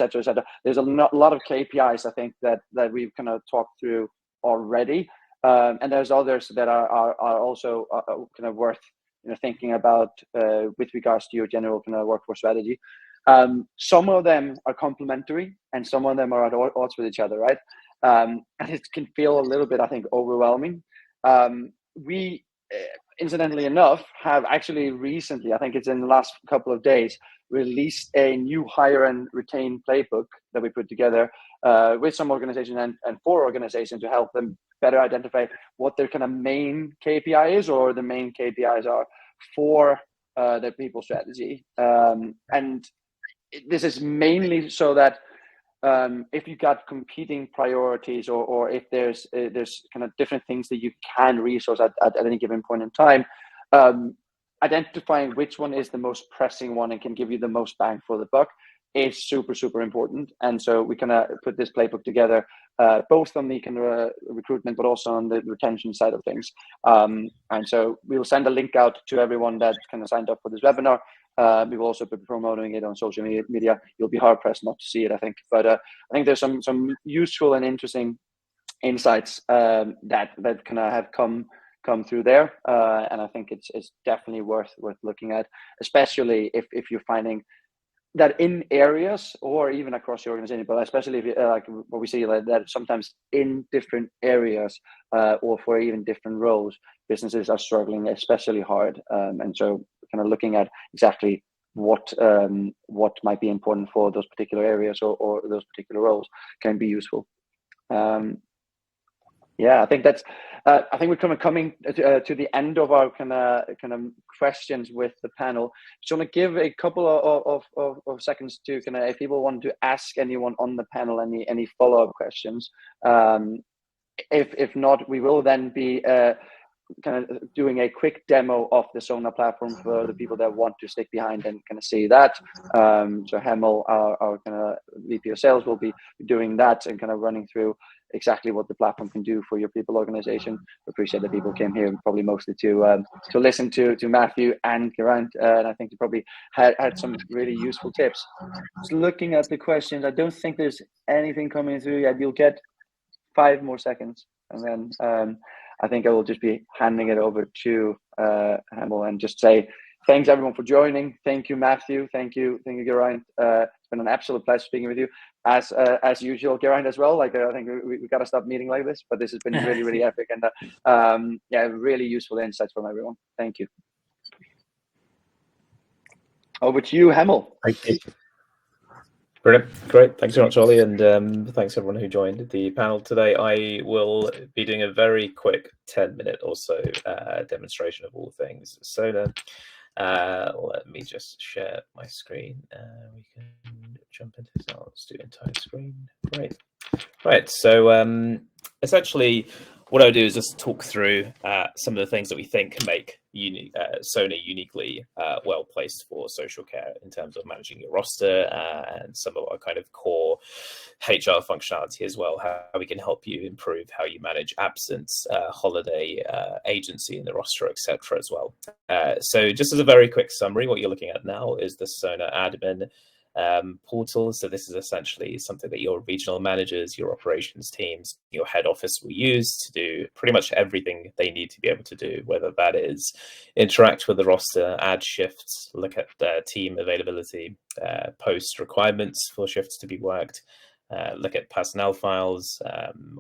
There's a lot of KPIs, I think, that we've kind of talked through already, and there's others that are also kind of worth, you know, thinking about with regards to your general kind of workforce strategy. Some of them are complementary, and some of them are at odds with each other, right? And it can feel a little bit, I think, overwhelming. We, incidentally enough, have actually recently, I think it's in the last couple of days, released a new hire and retain playbook that we put together with some organization and for organizations to help them better identify what their kind of main KPI is, or the main KPIs are for their people strategy. And this is mainly so that if you got competing priorities, or if there's kind of different things that you can resource at any given point in time, identifying which one is the most pressing one and can give you the most bang for the buck is super, super important. And so we kind of put this playbook together, both on the kind of recruitment, but also on the retention side of things. And so we will send a link out to everyone that kind of signed up for this webinar. We will also be promoting it on social media. You'll be hard pressed not to see it, I think. But I think there's some useful and interesting insights that kind of have come through there, and I think it's definitely worth looking at, especially if you're finding that in areas or even across the organization, but especially if you, like what we see, like that sometimes in different areas or for even different roles, businesses are struggling especially hard, and so kind of looking at exactly what might be important for those particular areas or those particular roles can be useful. I think that's. I think we're kind of coming to the end of our kind of questions with the panel. So I'm going to give a couple of seconds to kind of, if people want to ask anyone on the panel any follow-up questions. If not, we will then be kind of doing a quick demo of the Sona platform for the people that want to stick behind and kind of see that. So Hemel, our kind of VP of sales, will be doing that and kind of running through exactly what the platform can do for your people organization. Appreciate that people came here probably mostly to listen to Matthew and Geraint, and I think they probably had some really useful tips. Just looking at the questions, I don't think there's anything coming through yet. You'll get 5 more seconds, and then I think I will just be handing it over to Hemel and just say thanks everyone for joining. Thank you, Matthew. Thank you, Geraint. It's been an absolute pleasure speaking with you, as usual, Geraint, as well. Like I think we got to stop meeting like this, but this has been really, really epic, and really useful insights from everyone. Thank you. Over to you, Hemel. Thank you. Brilliant. Great. Thanks so much, Oli, and thanks everyone who joined the panel today. I will be doing a very quick 10-minute or so demonstration of all things Sona. Let me just share my screen. We can jump into this. Let's do entire screen. Great. Right. So essentially, what I'll do is just talk through some of the things that we think can make Sona uniquely well placed for social care in terms of managing your roster and some of our kind of core HR functionality as well, how we can help you improve how you manage absence, holiday, agency in the roster, etc. as well. So just as a very quick summary, what you're looking at now is the Sona admin portal. So this is essentially something that your regional managers, your operations teams, your head office will use to do pretty much everything they need to be able to do, whether that is interact with the roster, add shifts, look at team availability, post requirements for shifts to be worked, look at personnel files,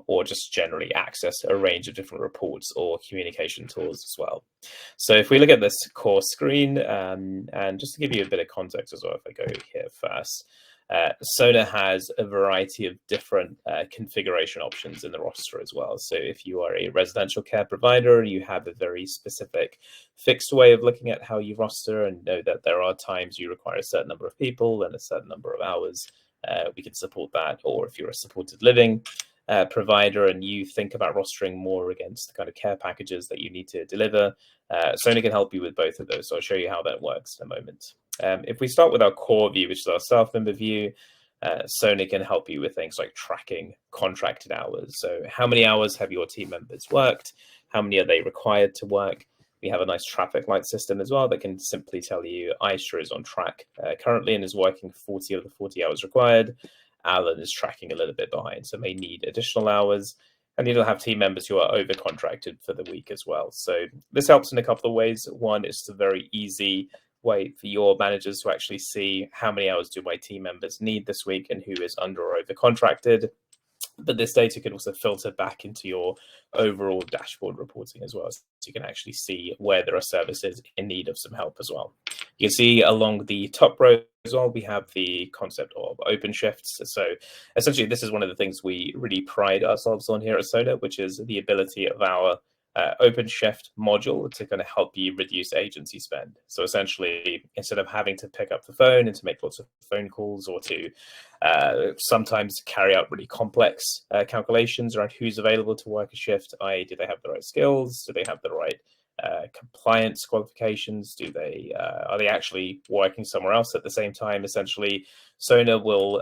or just generally access a range of different reports or communication tools as well. So if we look at this core screen, and just to give you a bit of context as well, if I go here first, Sona has a variety of different configuration options in the roster as well. So if you are a residential care provider, you have a very specific fixed way of looking at how you roster and know that there are times you require a certain number of people and a certain number of hours. We can support that. Or if you're a supported living provider and you think about rostering more against the kind of care packages that you need to deliver, Sona can help you with both of those. So I'll show you how that works in a moment. If we start with our core view, which is our staff member view, Sona can help you with things like tracking contracted hours. So how many hours have your team members worked? How many are they required to work? We have a nice traffic light system as well that can simply tell you Aisha is on track currently and is working 40 of the 40 hours required. Alan is tracking a little bit behind, so may need additional hours. And you'll have team members who are over-contracted for the week as well. So this helps in a couple of ways. One, it's a very easy way for your managers to actually see how many hours do my team members need this week and who is under or over-contracted. But this data can also filter back into your overall dashboard reporting as well. So you can actually see where there are services in need of some help as well. You can see along the top row as well, we have the concept of open shifts. So essentially, this is one of the things we really pride ourselves on here at Sona, which is the ability of our open shift module to kind of help you reduce agency spend. So essentially, instead of having to pick up the phone and to make lots of phone calls or to sometimes carry out really complex calculations around who's available to work a shift, i.e. do they have the right skills? Do they have the right compliance qualifications? Are they actually working somewhere else at the same time? Essentially, Sona will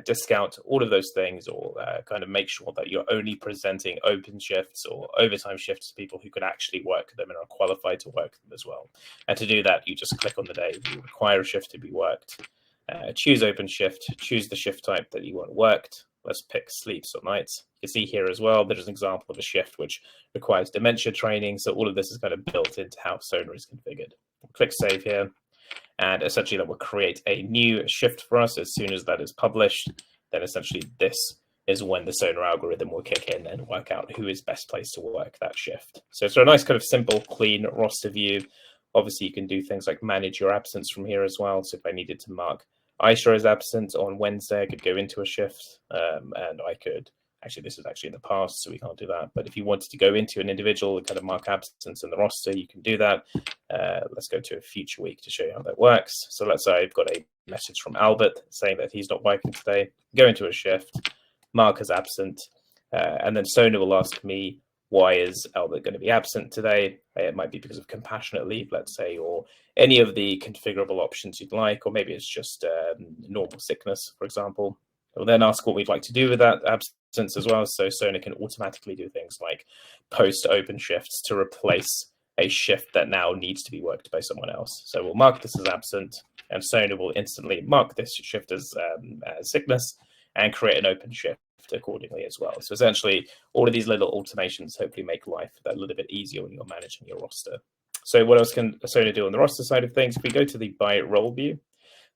discount all of those things or kind of make sure that you're only presenting open shifts or overtime shifts to people who could actually work them and are qualified to work them as well. And to do that, you just click on the day you require a shift to be worked, choose open shift, choose the shift type that you want worked. Let's pick sleeps or nights. You can see here as well, there's an example of a shift which requires dementia training. So all of this is kind of built into how Sona is configured. We'll click save here. And essentially that will create a new shift for us as soon as that is published. Then essentially this is when the Sona algorithm will kick in and work out who is best placed to work that shift. So it's a nice kind of simple, clean roster view. Obviously you can do things like manage your absence from here as well. So if I needed to mark Aisha is absent on Wednesday, I could go into a shift and I could, actually this is actually in the past, so we can't do that. But if you wanted to go into an individual and kind of mark absence in the roster, you can do that. Let's go to a future week to show you how that works. So let's say I've got a message from Albert saying that he's not working today, go into a shift, mark as absent, and then Sona will ask me, why is Albert going to be absent today? It might be because of compassionate leave, let's say, or any of the configurable options you'd like, or maybe it's just normal sickness, for example. We'll then ask what we'd like to do with that absence as well. So Sona can automatically do things like post open shifts to replace a shift that now needs to be worked by someone else. So we'll mark this as absent, and Sona will instantly mark this shift as sickness and create an open shift accordingly as well. So essentially, all of these little automations hopefully make life a little bit easier when you're managing your roster. So what else can Sona do on the roster side of things? If we go to the by role view,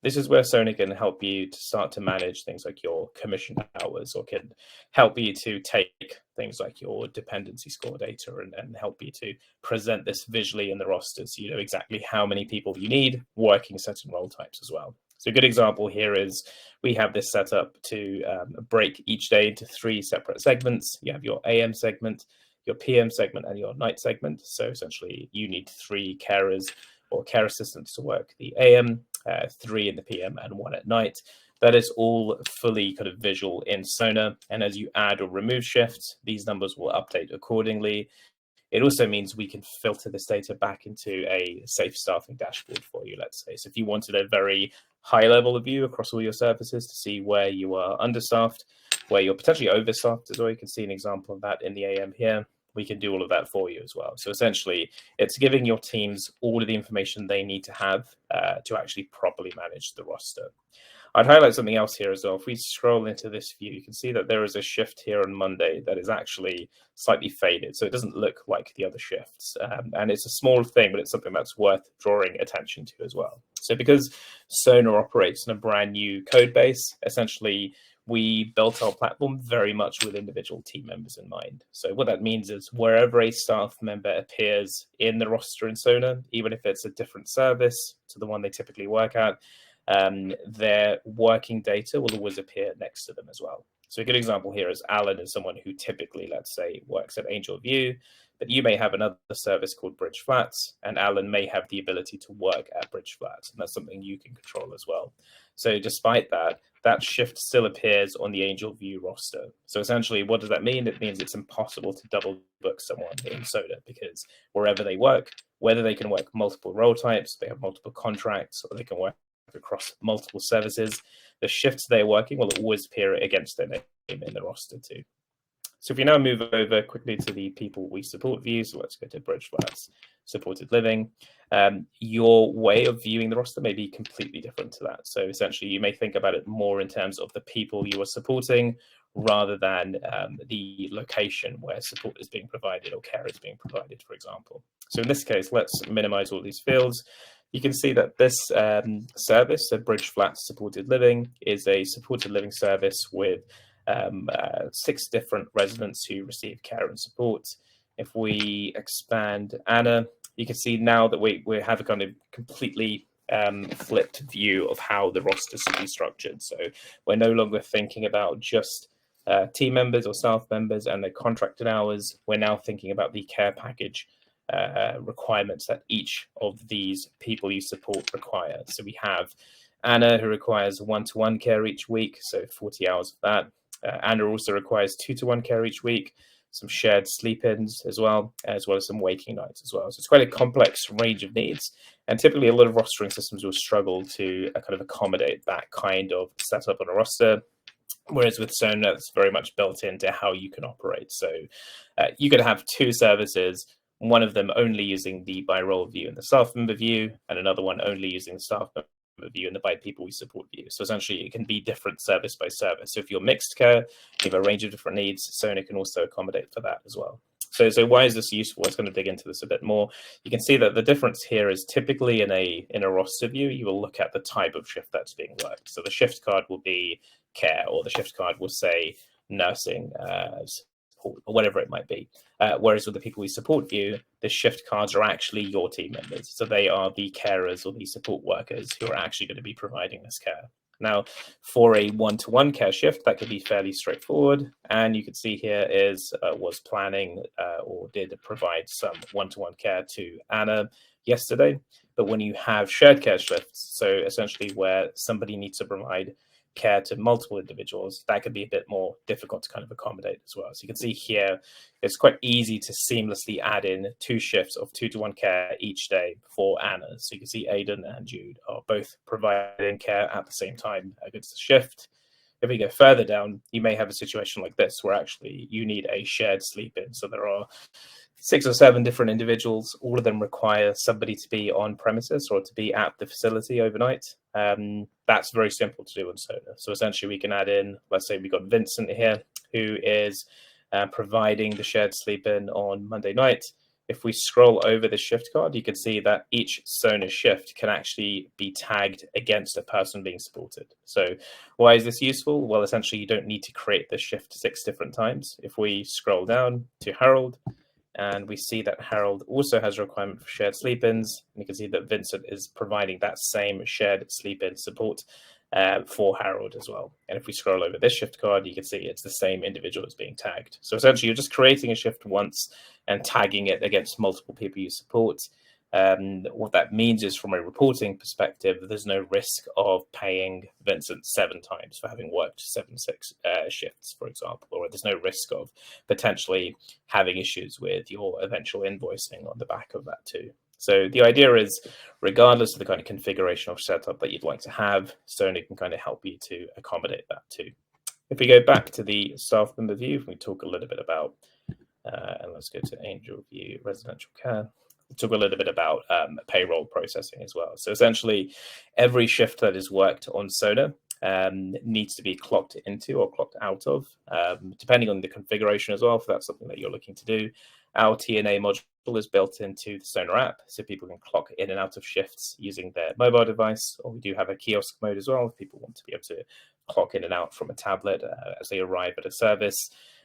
This is where Sona can help you to start to manage things like your commission hours, or can help you to take things like your dependency score data and help you to present this visually in the roster, so you know exactly how many people you need working certain role types as well. So a good example here is we have this set up to break each day into 3 separate segments. You have your AM segment, your PM segment, and your night segment. So essentially you need 3 carers or care assistants to work the AM, 3 in the PM, and 1 at night. That is all fully kind of visual in Sona. And as you add or remove shifts, these numbers will update accordingly. It also means we can filter this data back into a safe staffing dashboard for you, let's say. So if you wanted a very high level of view across all your services to see where you are understaffed, where you're potentially overstaffed as well, you can see an example of that in the AM here. We can do all of that for you as well. So essentially, it's giving your teams all of the information they need to have to actually properly manage the roster. I'd highlight something else here as well. If we scroll into this view, you can see that there is a shift here on Monday that is actually slightly faded. So it doesn't look like the other shifts. And it's a small thing, but it's something that's worth drawing attention to as well. So because Sona operates in a brand new code base, essentially, we built our platform very much with individual team members in mind. So what that means is wherever a staff member appears in the roster in Sona, even if it's a different service to the one they typically work at, their working data will always appear next to them as well. So a good example here is Alan is someone who typically, let's say, works at Angel View, but you may have another service called Bridge Flats, and Alan may have the ability to work at Bridge Flats, and that's something you can control as well. So despite that, that shift still appears on the Angel View roster. So essentially, what does that mean? It means it's impossible to double book someone in Sona, because wherever they work, whether they can work multiple role types, they have multiple contracts, or they can work across multiple services, the shifts they're working will always appear against their name in the roster too. So if we now move over quickly to the people we support view, so let's go to Bridge Flats Supported Living. Your way of viewing the roster may be completely different to that. So essentially, you may think about it more in terms of the people you are supporting rather than the location where support is being provided or care is being provided, for example. So in this case, let's minimize all these fields. You can see that this service, so Bridge Flats Supported Living, is a supported living service with 6 different residents who receive care and support. If we expand Anna, you can see now that we have a kind of completely flipped view of how the roster should be structured. So we're no longer thinking about just team members or staff members and their contracted hours. We're now thinking about the care package requirements that each of these people you support require. So we have Anna, who requires 1-to-1 care each week, so 40 hours of that. Anna also requires 2-to-1 care each week, some shared sleep-ins as well as some waking nights as well. So it's quite a complex range of needs, and typically a lot of rostering systems will struggle to kind of accommodate that kind of setup on a roster. Whereas with Sona, it's very much built into how you can operate. So you could have 2 services, one of them only using the by role view and the staff member view, and another one only using the staff member view and the by people we support view. So essentially, it can be different service by service. So if you're mixed care, you have a range of different needs. Sona can also accommodate for that as well. So why is this useful? I was going to dig into this a bit more. You can see that the difference here is typically in a roster view, you will look at the type of shift that's being worked. So the shift card will be care, or the shift card will say nursing, support, or whatever it might be. Whereas with the people we support view, the shift cards are actually your team members. So they are the carers or the support workers who are actually going to be providing this care. Now, for a 1-to-1 care shift, that could be fairly straightforward. And you can see here was planning or did provide some 1-to-1 care to Anna yesterday. But when you have shared care shifts, so essentially where somebody needs to provide care to multiple individuals, that could be a bit more difficult to kind of accommodate as well. So you can see here, it's quite easy to seamlessly add in 2 shifts of 2-to-1 care each day for Anna. So you can see Aidan and Jude are both providing care at the same time against the shift. If we go further down, you may have a situation like this where actually you need a shared sleep in. So there are 6 or 7 different individuals. All of them require somebody to be on premises or to be at the facility overnight. That's very simple to do in Sona. So essentially we can add in, let's say we got Vincent here, who is providing the shared sleep in on Monday night. If we scroll over the shift card, you can see that each Sona shift can actually be tagged against a person being supported. So why is this useful? Well, essentially, you don't need to create the shift 6 different times. If we scroll down to Harold, and we see that Harold also has a requirement for shared sleep-ins, and you can see that Vincent is providing that same shared sleep-in support for Harold as well. And if we scroll over this shift card, you can see it's the same individual as being tagged. So essentially, you're just creating a shift once and tagging it against multiple people you support. What that means is, from a reporting perspective, there's no risk of paying Vincent 7 times for having worked 7 shifts, for example, or there's no risk of potentially having issues with your eventual invoicing on the back of that too. So the idea is, regardless of the kind of configuration or setup that you'd like to have, Sona can kind of help you to accommodate that too. If we go back to the staff member view, we talk a little bit about, and let's go to Angel View Residential Care. We'll talk a little bit about payroll processing as well. So essentially, every shift that is worked on Sona needs to be clocked into or clocked out of, depending on the configuration as well, if that's something that you're looking to do. Our TNA module is built into the Sona app, so people can clock in and out of shifts using their mobile device, or we do have a kiosk mode as well if people want to be able to clock in and out from a tablet as they arrive at a service.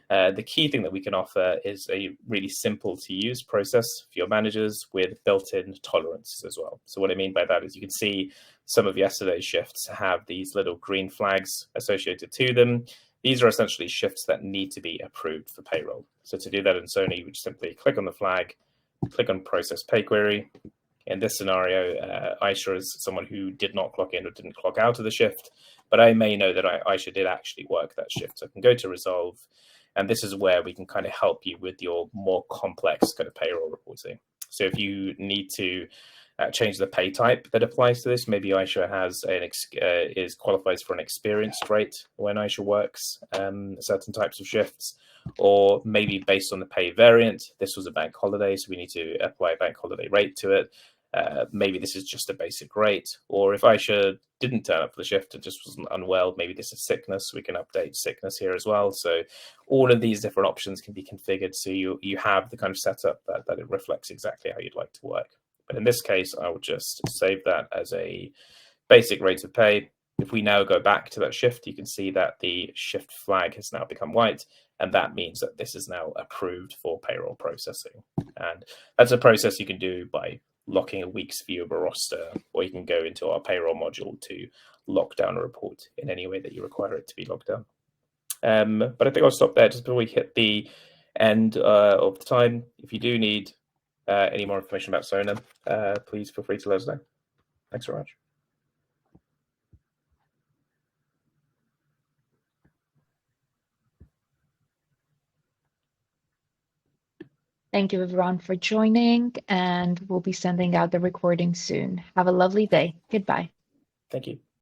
The key thing that we can offer is a really simple to use process for your managers with built-in tolerance as well. So what I mean by that is, you can see some of yesterday's shifts have these little green flags associated to them. These are essentially shifts that need to be approved for payroll. So to do that in Sona, you would simply click on the flag, click on process pay query. In this scenario, Aisha is someone who did not clock in or didn't clock out of the shift, but I may know that Aisha did actually work that shift. So I can go to resolve, and this is where we can kind of help you with your more complex kind of payroll reporting. So if you need to change the pay type that applies to this, maybe Aisha has qualifies for an experienced rate when Aisha works certain types of shifts, or maybe based on the pay variant, this was a bank holiday, so we need to apply a bank holiday rate to it. Maybe this is just a basic rate, or if Aisha didn't turn up for the shift and just wasn't unwell, maybe this is sickness, we can update sickness here as well. So all of these different options can be configured so you have the kind of setup that it reflects exactly how you'd like to work. But in this case, I will just save that as a basic rate of pay. If we now go back to that shift, you can see that the shift flag has now become white, and that means that this is now approved for payroll processing. And that's a process you can do by locking a week's view of a roster, or you can go into our payroll module to lock down a report in any way that you require it to be locked down. But I think I'll stop there just before we hit the end of the time. If you do need any more information about Sona, please feel free to let us know. Thanks very much. Thank you, everyone, for joining, and we'll be sending out the recording soon. Have a lovely day. Goodbye. Thank you.